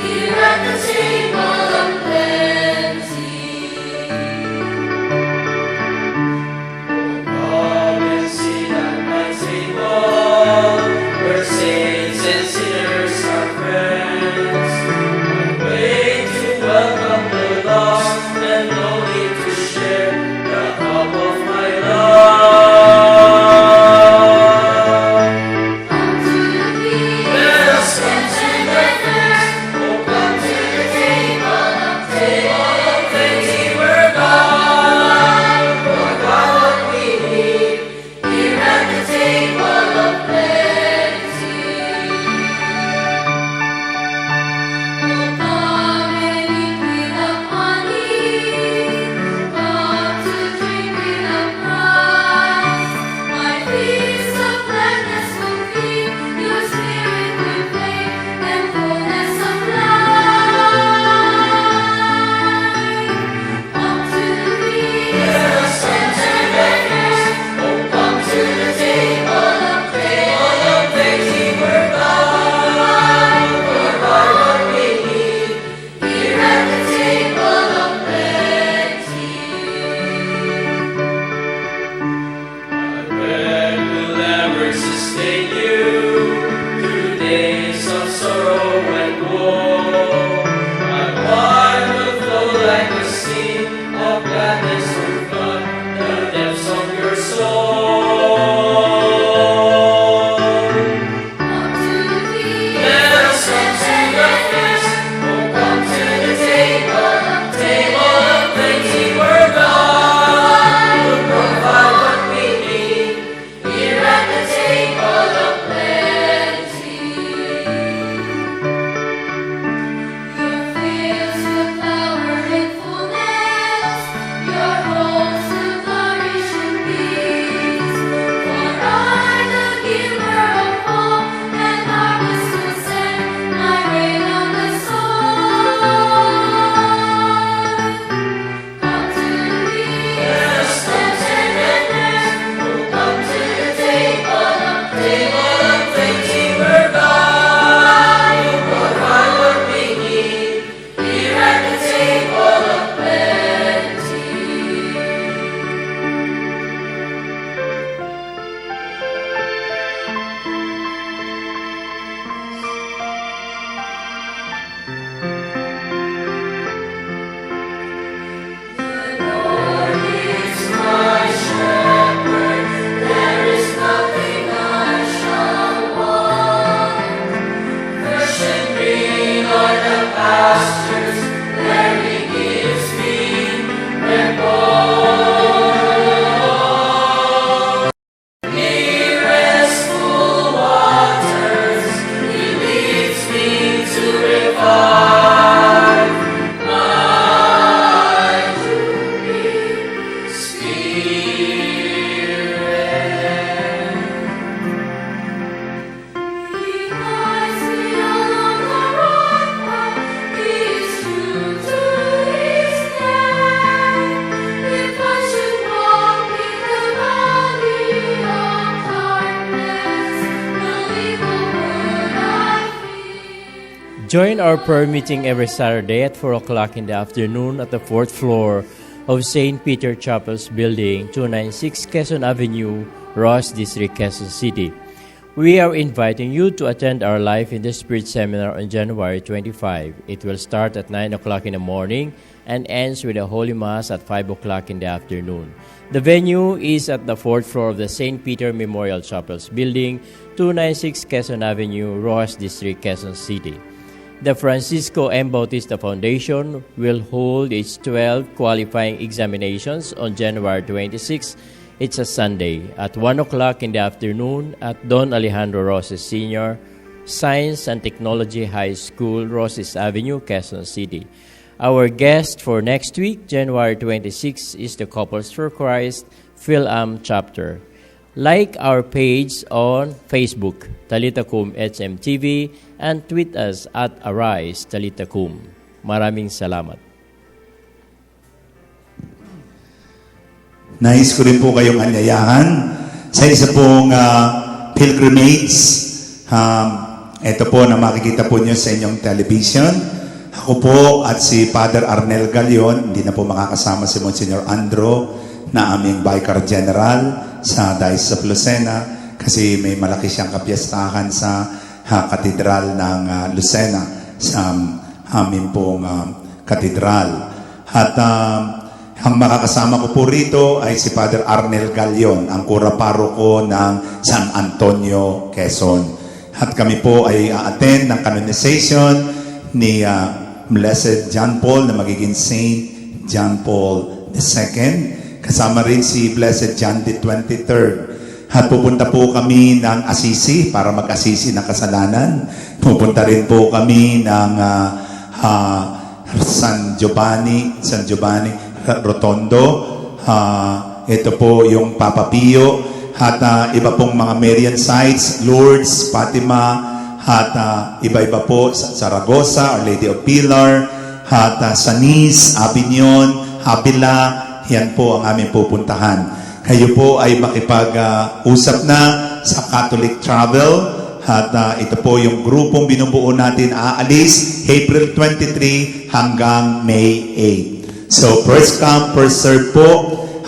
Here at the table Join our prayer meeting every Saturday at 4 o'clock in the afternoon at the 4th floor of St. Peter Chapel's building, 296 Quezon Avenue, Ross District, Quezon City. We are inviting you to attend our Life in the Spirit seminar on January 25. It will start at 9 o'clock in the morning and ends with a Holy Mass at 5 o'clock in the afternoon. The venue is at the 4th floor of the St. Peter Memorial Chapel's building, 296 Quezon Avenue, Ross District, Quezon City. The Francisco M. Bautista Foundation will hold its 12 qualifying examinations on January 26. It's a Sunday at 1 o'clock in the afternoon at Don Alejandro Roses Sr. Science and Technology High School, Roses Avenue, Quezon City. Our guest for next week, January 26, is the Couples for Christ Phil-Am chapter. Like our page on Facebook, Talita Kum HMTV, and tweet us at Arise Talita Kum. Maraming salamat. Nais ko rin po kayong anyayahan sa isa pong pilgrimage. Ito po na makikita po nyo sa inyong television. Ako po at si Father Arnel Galion, hindi na po makakasama si Monsignor Andro na aming Vicar General sa Diocese of Lucena kasi may malaki siyang kapiyastahan sa katedral ng Lucena sa aming pong katedral. At ang makakasama ko po rito ay si Father Arnel Galion, ang kura paroko ng San Antonio, Quezon. At kami po ay attend ng canonization ni Blessed John Paul na magiging Saint John Paul II. Kasama rin si Blessed John the 23rd. At pupunta po kami ng Assisi para mag-Assisi ng kasalanan. Pupunta rin po kami ng San Giovanni Rotondo. Ito po yung Papa Pio. At iba pong mga Marian sites, Lourdes, Fatima, at iba-iba po sa Zaragoza, Our Lady of Pilar, at San Nice, Avignon, Avila. Yan po ang aming pupuntahan. Kayo po ay makipag-usap na sa Catholic Travel. At ito po yung grupong binubuo natin aalis April 23 hanggang May 8. So first come, first serve po.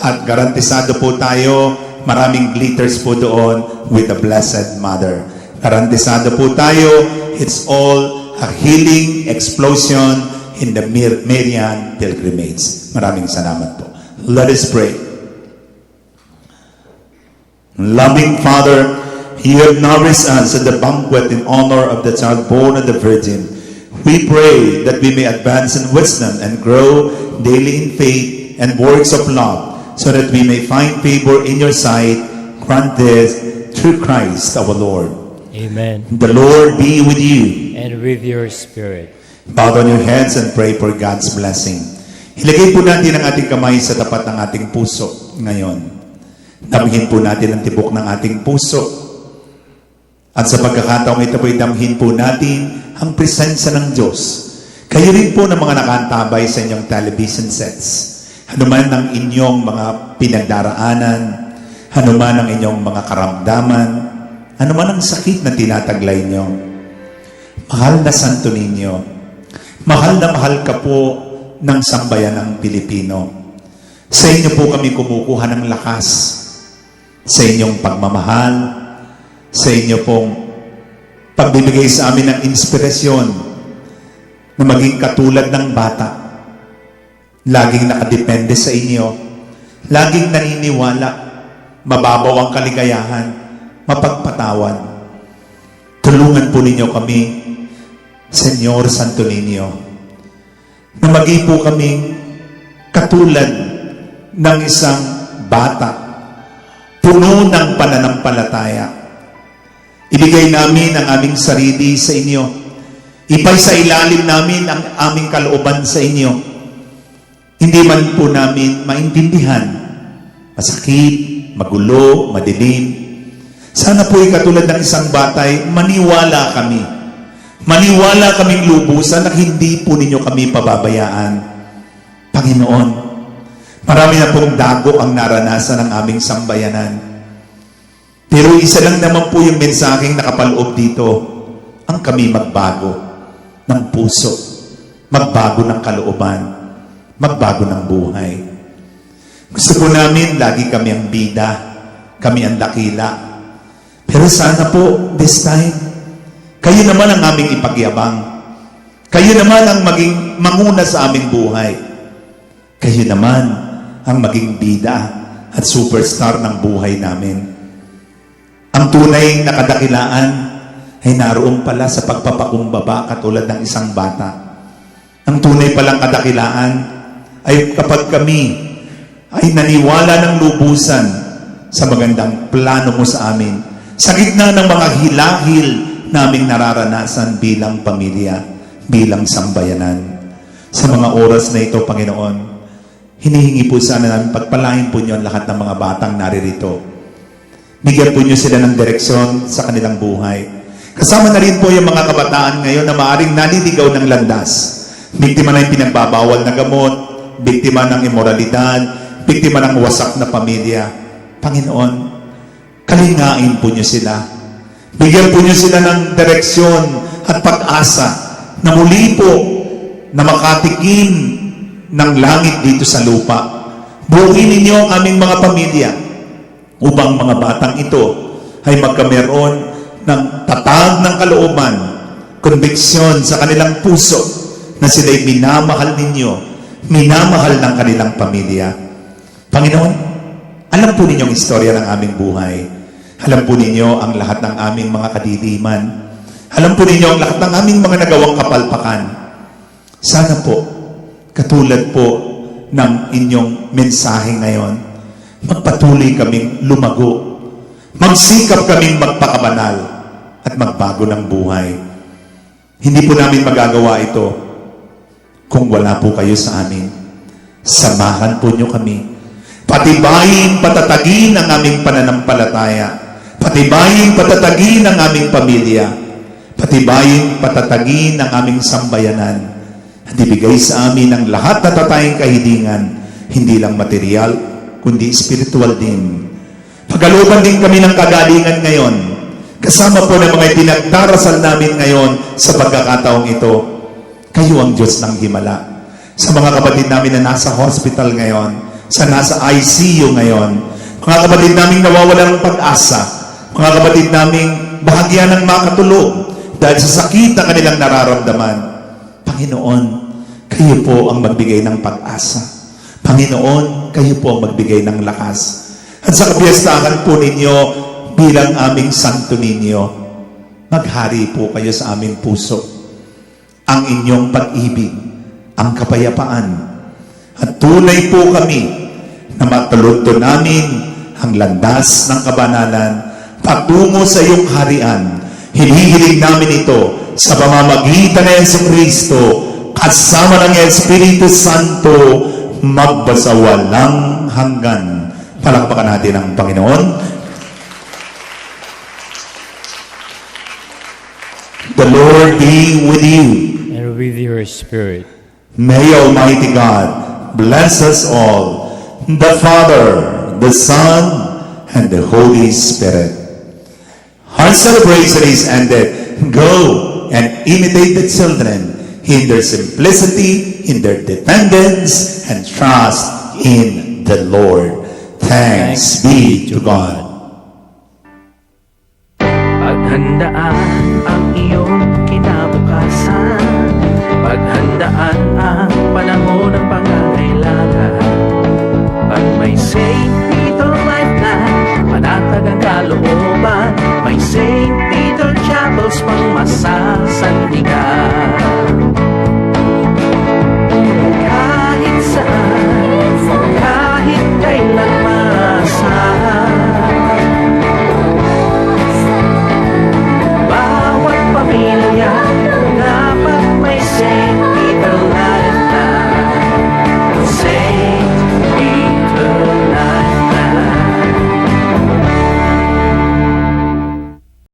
At garantisado po tayo. Maraming glitters po doon with the Blessed Mother. Garantisado po tayo. It's all a healing explosion in the Marian pilgrimage. Maraming salamat po. Let us pray. Loving Father, you have nourished us at the banquet in honor of the child born of the Virgin. We pray that we may advance in wisdom and grow daily in faith and works of love, so that we may find favor in your sight. Grant this through Christ our Lord. Amen. The Lord be with you. And with your spirit. Bow down your heads and pray for God's blessing. Ilagay po natin ang ating kamay sa tapat ng ating puso ngayon. Damhin po natin ang tibok ng ating puso. At sa pagkakataong ito po, damhin po natin ang presensya ng Diyos. Kayo rin po ng mga nakantabay sa inyong television sets. Hanuman ang inyong mga pinagdaraanan, hanuman ang inyong mga karamdaman, hanuman ang sakit na tinataglay nyo. Mahal na Santo Niño, mahal na mahal ka po ng sambayan ng Pilipino. Sa inyo po kami kumukuha ng lakas, sa inyong pagmamahal, sa inyo pong pagbibigay sa amin ng inspirasyon na maging katulad ng bata. Laging nakadepende sa inyo, laging naniniwala, mababaw ang kaligayahan, mapagpatawad. Tulungan po ninyo kami, Senyor Santo Niño. na maging po kaming katulad ng isang bata, puno ng pananampalataya. Ibigay namin ang aming sarili sa inyo. Ipay sa ilalim namin ang aming kalooban sa inyo. Hindi man po namin maintindihan, masakit, magulo, madilim. Sana po katulad ng isang batay, maniwala kami. Maniwala kaming lubusan na hindi po ninyo kami pababayaan. Panginoon, marami na pong dago ang naranasan ng aming sambayanan. Pero isa lang naman po yung mensaheng nakapaloob dito, ang kami magbago ng puso, magbago ng kalooban, magbago ng buhay. Gusto po namin, lagi kami ang bida, kami ang dakila. Pero sana po, this time, kayo naman ang aming ipagyabang. Kayo naman ang maging manguna sa aming buhay. Kayo naman ang maging bida at superstar ng buhay namin. Ang tunay na kadakilaan ay naroon pala sa pagpapakumbaba katulad ng isang bata. Ang tunay palang kadakilaan ay kapag kami ay naniwala ng lubusan sa magandang plano mo sa amin, sa gitna ng mga hilahil naming nararanasan bilang pamilya, bilang sambayanan. Sa mga oras na ito, Panginoon, hinihingi po sana namin, pagpalain po niyo ang lahat ng mga batang naririto. Bigyan po niyo sila ng direksyon sa kanilang buhay. Kasama na rin po yung mga kabataan ngayon na maaring naliligaw ng landas. Biktima na yung pinagbabawal na gamot, biktima ng imoralidad, biktima ng wasak na pamilya. Panginoon, kalingain po niyo sila. Bigyan po niyo sila ng direksyon at pag-asa na muli po na makatikim ng langit dito sa lupa. Buuin ninyo ang aming mga pamilya upang mga batang ito ay magkameron ng tatag ng kalooban, konbiksyon sa kanilang puso na sila'y minamahal ninyo, minamahal ng kanilang pamilya. Panginoon, alam po ninyong istorya ng aming buhay. Alam po ninyo ang lahat ng aming mga kadiliman. Alam po ninyo ang lahat ng aming mga nagawang kapalpakan. Sana po, katulad po ng inyong mensahe ngayon, magpatuloy kaming lumago. Magsikap kaming magpakabanal at magbago ng buhay. Hindi po namin magagawa ito kung wala po kayo sa amin. Samahan po nyo kami. Patibayin, patatagin ang aming pananampalataya. Patibayin, patatagin ang aming pamilya. Patibayin, patatagin ang aming sambayanan. At ibigay sa amin ang lahat na tatayang kahilingan, hindi lang material, kundi spiritual din. Pagkalooban din kami ng kagalingan ngayon. Kasama po ng mga pinagdarasal namin ngayon sa pagkakataong ito. Kayo ang Diyos ng Himala. Sa mga kapatid namin na nasa hospital ngayon, sa nasa ICU ngayon, mga kapatid namin nawawalan ng pag-asa, mga kapatid naming bahagya ng makatulog dahil sa sakit na kanilang nararamdaman. Panginoon, kayo po ang magbigay ng pag-asa. Panginoon, kayo po ang magbigay ng lakas. At sa kapiyastahan po ninyo bilang aming Santo Niño, maghari po kayo sa aming puso. Ang inyong pag-ibig, ang kapayapaan, at tunay po kami na matulunto namin ang landas ng kabanalan patungo sa iyong harian. Hinihiling namin ito sa pamamagitan ng Jesucristo kasama ng Espiritu Santo magbasawalang hanggan. Palakpakan natin ang Panginoon. The Lord be with you. And with your spirit. May Almighty God bless us all, the Father, the Son, and the Holy Spirit. Our celebration is ended. Go and imitate the children in their simplicity, in their dependence, and trust in the Lord. Thanks be to God. Paghandaan ang iyong kinabukasan, paghandaan ang panahon ng pangangailangan. Pag may St. Peter Lifeline, panatag ang kalooban. May St. Peter Chapels pang masasandigan.